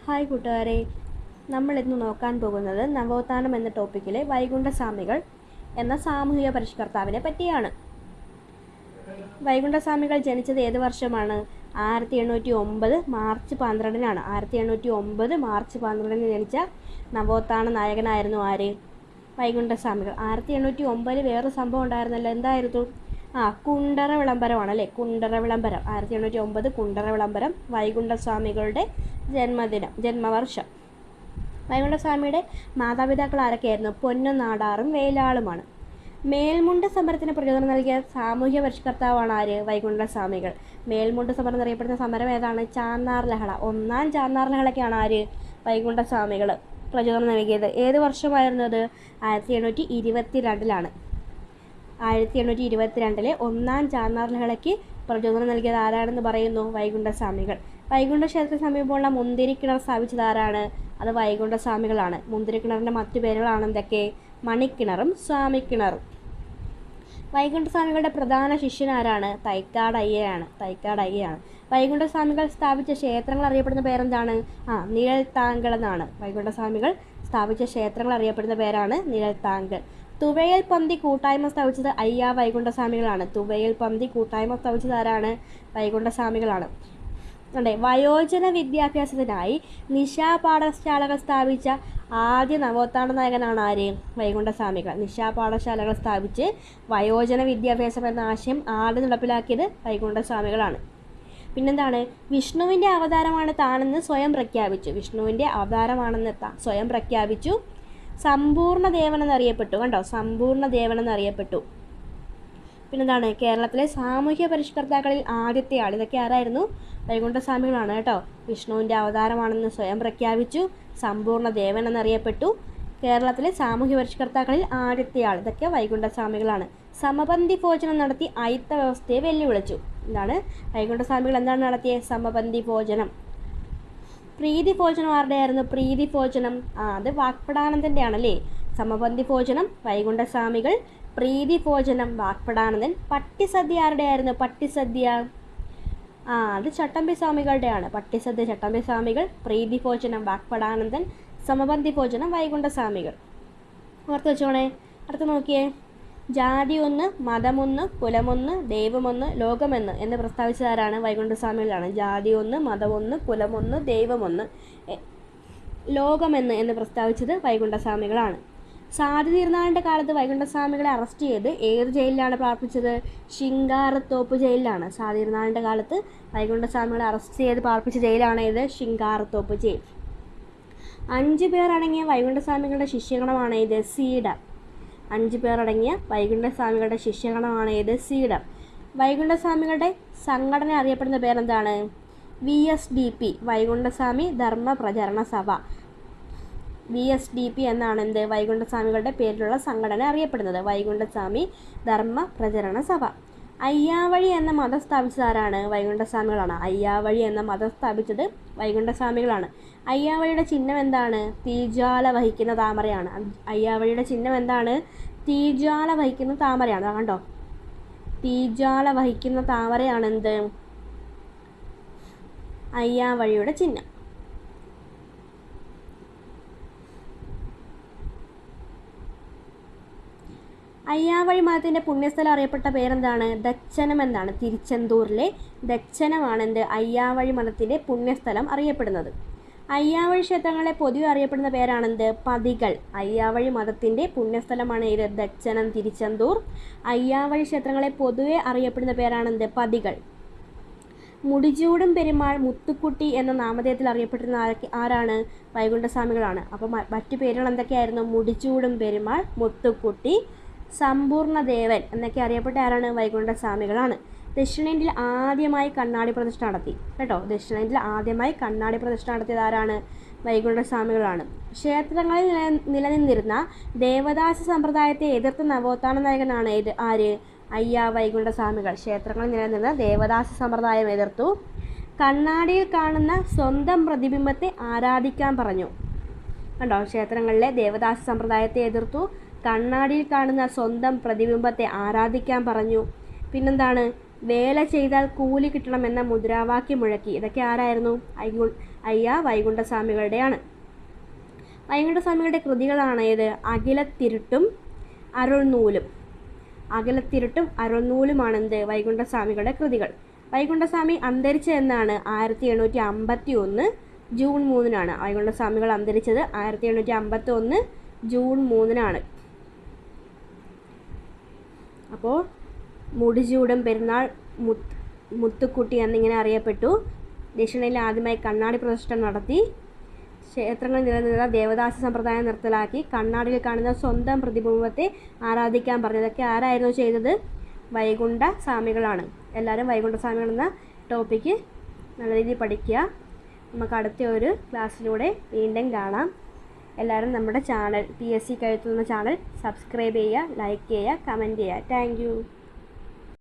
Hi കൂട്ടുകാരെ, നമ്മൾ ഇന്ന് നോക്കാൻ പോകുന്നത് നവോത്ഥാനം എന്ന ടോപ്പിക്കിലെ വൈകുണ്ഠസ്വാമികൾ എന്ന സാമൂഹിക പരിഷ്കർത്താവിനെ പറ്റിയാണ്. വൈകുണ്ഠസ്വാമികൾ ജനിച്ചത് ഏത് വർഷമാണ്? 1809 മാർച്ച് 12-നാണ്. 1809 മാർച്ച് 12-ന് ജനിച്ച നവോത്ഥാന നായകനായിരുന്നു ആര്? വൈകുണ്ഠസ്വാമികൾ. 1809 വേറൊരു സംഭവം ഉണ്ടായിരുന്നല്ലോ, എന്തായിരുന്നു? കുണ്ടറ വിളംബരമാണല്ലേ, കുണ്ടറ വിളംബരം. 1809 കുണ്ടറ വിളംബരം വൈകുണ്ഠസ്വാമികളുടെ ജന്മവർഷം. വൈകുണ്ഠസ്വാമിയുടെ മാതാപിതാക്കൾ ആരൊക്കെയായിരുന്നു? പൊന്നും നാടാറും വേലാളുമാണ്. മേൽമുണ്ട് സമരത്തിന് പ്രചോദനം നൽകിയ സാമൂഹ്യ പരിഷ്കർത്താവാണ് ആര്? വൈകുണ്ഠസ്വാമികൾ. മേൽമുണ്ട് സമരം എന്നറിയപ്പെടുന്ന സമരം ഏതാണ്? ചാന്നാർ ലഹള. ഒന്നാം ചാന്നാർ ലഹളയ്ക്കാണ് ആര്? വൈകുണ്ഠസ്വാമികൾ പ്രചോദനം നൽകിയത്. ഏത് വർഷമായിരുന്നത്? 1822-ലാണ്. 1822 ഒന്നാം ചാന്നാർ ലഹളയ്ക്ക് പ്രചോദനം നൽകിയത് ആരാണെന്ന് പറയുന്നു? വൈകുണ്ഠസ്വാമികൾ. വൈകുണ്ഠ ക്ഷേത്രത്തിന് സമീപമുള്ള മുന്തിരിക്കിണർ സ്ഥാപിച്ചത് ആരാണ്? അത് വൈകുണ്ഠസ്വാമികളാണ്. മുന്തിരിക്കിണറിൻ്റെ മറ്റു പേരുകളാണ് എന്തൊക്കെ? മണിക്കിണറും സ്വാമിക്കിണറും. വൈകുണ്ഠസ്വാമികളുടെ പ്രധാന ശിഷ്യൻ ആരാണ്? തൈക്കാട് അയ്യയാണ്. വൈകുണ്ഠസ്വാമികൾ സ്ഥാപിച്ച ക്ഷേത്രങ്ങൾ അറിയപ്പെടുന്ന പേരെന്താണ്? നിഴൽത്താങ്കൾ എന്നാണ്. വൈകുണ്ഠസ്വാമികൾ സ്ഥാപിച്ച ക്ഷേത്രങ്ങൾ അറിയപ്പെടുന്ന പേരാണ് നിഴൽത്താങ്കൾ. തുവയൽ പന്തി കൂട്ടായ്മ സ്ഥാപിച്ചത് അയ്യാ വൈകുണ്ഠസ്വാമികളാണ്. തുവയൽ പന്തി കൂട്ടായ്മ സ്ഥാപിച്ചത് ആരാണ്? വൈകുണ്ഠസ്വാമികളാണ്. വയോജന വിദ്യാഭ്യാസത്തിനായി നിശാ പാഠശാലകൾ സ്ഥാപിച്ച ആദ്യ നവോത്ഥാന നായകനാണ് ആര്? വൈകുണ്ഠസ്വാമികൾ. നിശാ പാഠശാലകൾ സ്ഥാപിച്ച് വയോജന വിദ്യാഭ്യാസം എന്ന ആശയം ആദ്യം നടപ്പിലാക്കിയത് വൈകുണ്ഠസ്വാമികളാണ്. പിന്നെന്താണ്? വിഷ്ണുവിൻ്റെ അവതാരമാണ് താനെന്ന് സ്വയം പ്രഖ്യാപിച്ചു. സമ്പൂർണ്ണ ദേവനെന്നറിയപ്പെട്ടു. സമ്പൂർണ്ണ ദേവനെന്നറിയപ്പെട്ടു. പിന്നെന്താണ്? കേരളത്തിലെ സാമൂഹ്യ പരിഷ്കർത്താക്കളിൽ ആദ്യത്തെ ആൾ. ഇതൊക്കെ ആരായിരുന്നു? വൈകുണ്ഠസ്വാമികളാണ് കേട്ടോ. വിഷ്ണുവിൻ്റെ അവതാരമാണെന്ന് സ്വയം പ്രഖ്യാപിച്ചു, സമ്പൂർണ്ണ ദേവൻ എന്നറിയപ്പെട്ടു. കേരളത്തിലെ സാമൂഹ്യ പരിഷ്കർത്താക്കളിൽ ആദ്യത്തെ ആൾ. ഇതൊക്കെ വൈകുണ്ഠസ്വാമികളാണ്. സമപന്തി ഭോജനം നടത്തി അയിത്ത വ്യവസ്ഥയെ വെല്ലുവിളിച്ചു. വൈകുണ്ഠസ്വാമികൾ എന്താണ് നടത്തിയത്? സമപന്തി ഭോജനം. പ്രീതി ഭോജനം ആരുടെ ആയിരുന്നു? പ്രീതി ഭോജനം അത് വാക്പടാനന്ദൻ്റെ ആണല്ലേ. സമപന്തി ഭോജനം വൈകുണ്ഠസ്വാമികൾ, പ്രീതി ഭോജനം വാക്പടാനന്ദൻ. പട്ടിസദ്യ ആരുടെ ആയിരുന്നു? പട്ടിസദ്യ അത് ചട്ടമ്പി സ്വാമികളുടെ ആണ്. പട്ടിസദ്യ ചട്ടമ്പി സ്വാമികൾ, പ്രീതി ഭോജനം വാക്പടാനന്ദൻ, സമപന്തി ഭോജനം വൈകുണ്ഠസ്വാമികൾ. ഓർത്ത് വെച്ചോണേ. അടുത്ത് നോക്കിയേ. ജാതി ഒന്ന്, മതമൊന്ന്, കുലമൊന്ന്, ദൈവമൊന്ന്, ലോകമെന്ന് എന്ന് പ്രസ്താവിച്ചതാരാണ്? വൈകുണ്ഠസ്വാമികളാണ്. ജാതി ഒന്ന്, മതമൊന്ന്, കുലമൊന്ന്, ദൈവമൊന്ന്, ലോകമെന്ന് എന്ന് പ്രസ്താവിച്ചത് വൈകുണ്ഠസ്വാമികളാണ്. സാധി തിരുനാളിൻ്റെ കാലത്ത് വൈകുണ്ഠസ്വാമികളെ അറസ്റ്റ് ചെയ്ത് ഏത് ജയിലിലാണ് പാർപ്പിച്ചത്? ശിങ്കാരത്തോപ്പ് ജയിലിലാണ്. സാധി തിരുനാളിൻ്റെ കാലത്ത് വൈകുണ്ഠസ്വാമികളെ അറസ്റ്റ് ചെയ്ത് പാർപ്പിച്ച ജയിലാണ് ഇത്? ശിങ്കാരത്തോപ്പ് ജയിൽ. 5 പേർ അടങ്ങിയ വൈകുണ്ഠസ്വാമികളുടെ ശിഷ്യഗണമാണ് ഇത്? സീഡർ. 5 പേർ അടങ്ങിയ വൈകുണ്ഠസ്വാമികളുടെ ശിഷ്യഗണമാണ് ഇത്? സീഡർ. വൈകുണ്ഠസ്വാമികളുടെ സംഘടന അറിയപ്പെടുന്ന പേരെന്താണ്? VSDP, വൈകുണ്ഠസ്വാമി ധർമ്മ പ്രചരണ സഭ. VSDP എന്നാണ് എന്ത്? വൈകുണ്ഠസ്വാമികളുടെ പേരിലുള്ള സംഘടന അറിയപ്പെടുന്നത്. വൈകുണ്ഠസ്വാമി ധർമ്മ പ്രചരണ സഭ. അയ്യാവഴി എന്ന മതം സ്ഥാപിച്ചത് ആരാണ്? വൈകുണ്ഠസ്വാമികളാണ്. അയ്യാവഴി എന്ന മതം സ്ഥാപിച്ചത് വൈകുണ്ഠസ്വാമികളാണ്. അയ്യാവഴിയുടെ ചിഹ്നം എന്താണ്? തീജ്വാല വഹിക്കുന്ന താമരയാണ്. അയ്യാവഴിയുടെ ചിഹ്നം എന്താണ്? തീജ്വാല വഹിക്കുന്ന താമരയാണ്. കണ്ടോ, തീജ്വാല വഹിക്കുന്ന താമരയാണ് എന്ത്? അയ്യാവഴിയുടെ ചിഹ്നം. അയ്യാവഴി മതത്തിൻ്റെ പുണ്യസ്ഥലം അറിയപ്പെട്ട പേരെന്താണ്? ദക്ഷനം എന്നാണ്. തിരുച്ചെന്തൂരിലെ ദക്ഷനമാണ് എന്ത്? അയ്യാവഴി മതത്തിൻ്റെ പുണ്യസ്ഥലം അറിയപ്പെടുന്നത്. അയ്യാവഴി ക്ഷേത്രങ്ങളെ പൊതുവെ അറിയപ്പെടുന്ന പേരാണെന്ത്? പതികൾ. അയ്യാവഴി മതത്തിൻ്റെ പുണ്യസ്ഥലമാണ് ഇത്? ദക്ഷനം, തിരുച്ചെന്തൂർ. അയ്യാവഴി ക്ഷേത്രങ്ങളെ പൊതുവെ അറിയപ്പെടുന്ന പേരാണെന്ത്? പതികൾ. മുടിചൂടും പെരുമാൾ, മുത്തുക്കുട്ടി എന്ന നാമധേയത്തിൽ അറിയപ്പെടുന്ന ആരാണ്? വൈകുണ്ഠസ്വാമികളാണ്. അപ്പോൾ മറ്റു പേരുകൾ എന്തൊക്കെയായിരുന്നു? മുടിചൂടും പെരുമാൾ, മുത്തുക്കുട്ടി, സമ്പൂർണ്ണ ദേവൻ എന്നൊക്കെ അറിയപ്പെട്ട ആരാണ്? വൈകുണ്ഠസ്വാമികളാണ്. ദക്ഷിണേന്ത്യയിൽ ആദ്യമായി കണ്ണാടി പ്രതിഷ്ഠ നടത്തി കേട്ടോ. ദക്ഷിണേന്ത്യയിൽ ആദ്യമായി കണ്ണാടി പ്രതിഷ്ഠ നടത്തിയത് ആരാണ്? വൈകുണ്ഠസ്വാമികളാണ്. ക്ഷേത്രങ്ങളിൽ നിലനിന്നിരുന്ന ദേവദാസ സമ്പ്രദായത്തെ എതിർത്ത നവോത്ഥാന നായകനാണ് ഇത്? ആര്? അയ്യാ വൈകുണ്ഠസ്വാമികൾ. ക്ഷേത്രങ്ങളിൽ നിലനിന്നിരുന്ന ദേവദാസ സമ്പ്രദായം എതിർത്തു. കണ്ണാടിയിൽ കാണുന്ന സ്വന്തം പ്രതിബിംബത്തെ ആരാധിക്കാൻ പറഞ്ഞു. കണ്ടോ, ക്ഷേത്രങ്ങളിലെ ദേവദാസ സമ്പ്രദായത്തെ എതിർത്തു. കണ്ണാടിയിൽ കാണുന്ന സ്വന്തം പ്രതിബിംബത്തെ ആരാധിക്കാൻ പറഞ്ഞു. പിന്നെന്താണ്? വേല ചെയ്താൽ കൂലി കിട്ടണമെന്ന മുദ്രാവാക്യം മുഴക്കി. ഇതൊക്കെ ആരായിരുന്നു? അയ്യാ വൈകുണ്ഠസ്വാമികളുടെയാണ്. വൈകുണ്ഠസ്വാമികളുടെ കൃതികളാണ് ഏത്? അഖിലത്തിരുട്ടും അരുൾനൂലും. അഖിലത്തിരുട്ടും അരുൾനൂലുമാണ് എന്ത്? വൈകുണ്ഠസ്വാമികളുടെ കൃതികൾ. വൈകുണ്ഠസ്വാമി അന്തരിച്ചത് എന്നാണ്? 1751 ജൂൺ 3-നാണ്. വൈകുണ്ഠസ്വാമികൾ അന്തരിച്ചത് 1751 ജൂൺ 3-നാണ്. അപ്പോൾ മുടിചൂടും പെരുന്നാൾ മുത്തുക്കുട്ടി എന്നിങ്ങനെ അറിയപ്പെട്ടു. ദക്ഷിണയിൽ ആദ്യമായി കണ്ണാടി പ്രതിഷ്ഠ നടത്തി. ക്ഷേത്രങ്ങളിൽ നിലനിന്ന ദേവദാസ സമ്പ്രദായം നിർത്തലാക്കി. കണ്ണാടിയിൽ കാണുന്ന സ്വന്തം പ്രതിബിംബത്തെ ആരാധിക്കാൻ പറഞ്ഞതൊക്കെ ആരായിരുന്നു ചെയ്തത്? വൈകുണ്ഠസ്വാമികളാണ്. എല്ലാവരും വൈകുണ്ഠസ്വാമികൾ എന്ന ടോപ്പിക്ക് നല്ല രീതിയിൽ പഠിക്കുക. നമുക്ക് അടുത്ത ഒരു ക്ലാസ്സിലൂടെ വീണ്ടും കാണാം. എല്ലാവരും നമ്മുടെ ചാനൽ PSC കഴുത്തുന്ന ചാനൽ സബ്സ്ക്രൈബ് ചെയ്യുക, ലൈക്ക് ചെയ്യുക, കമൻറ്റ് ചെയ്യുക. Thank you.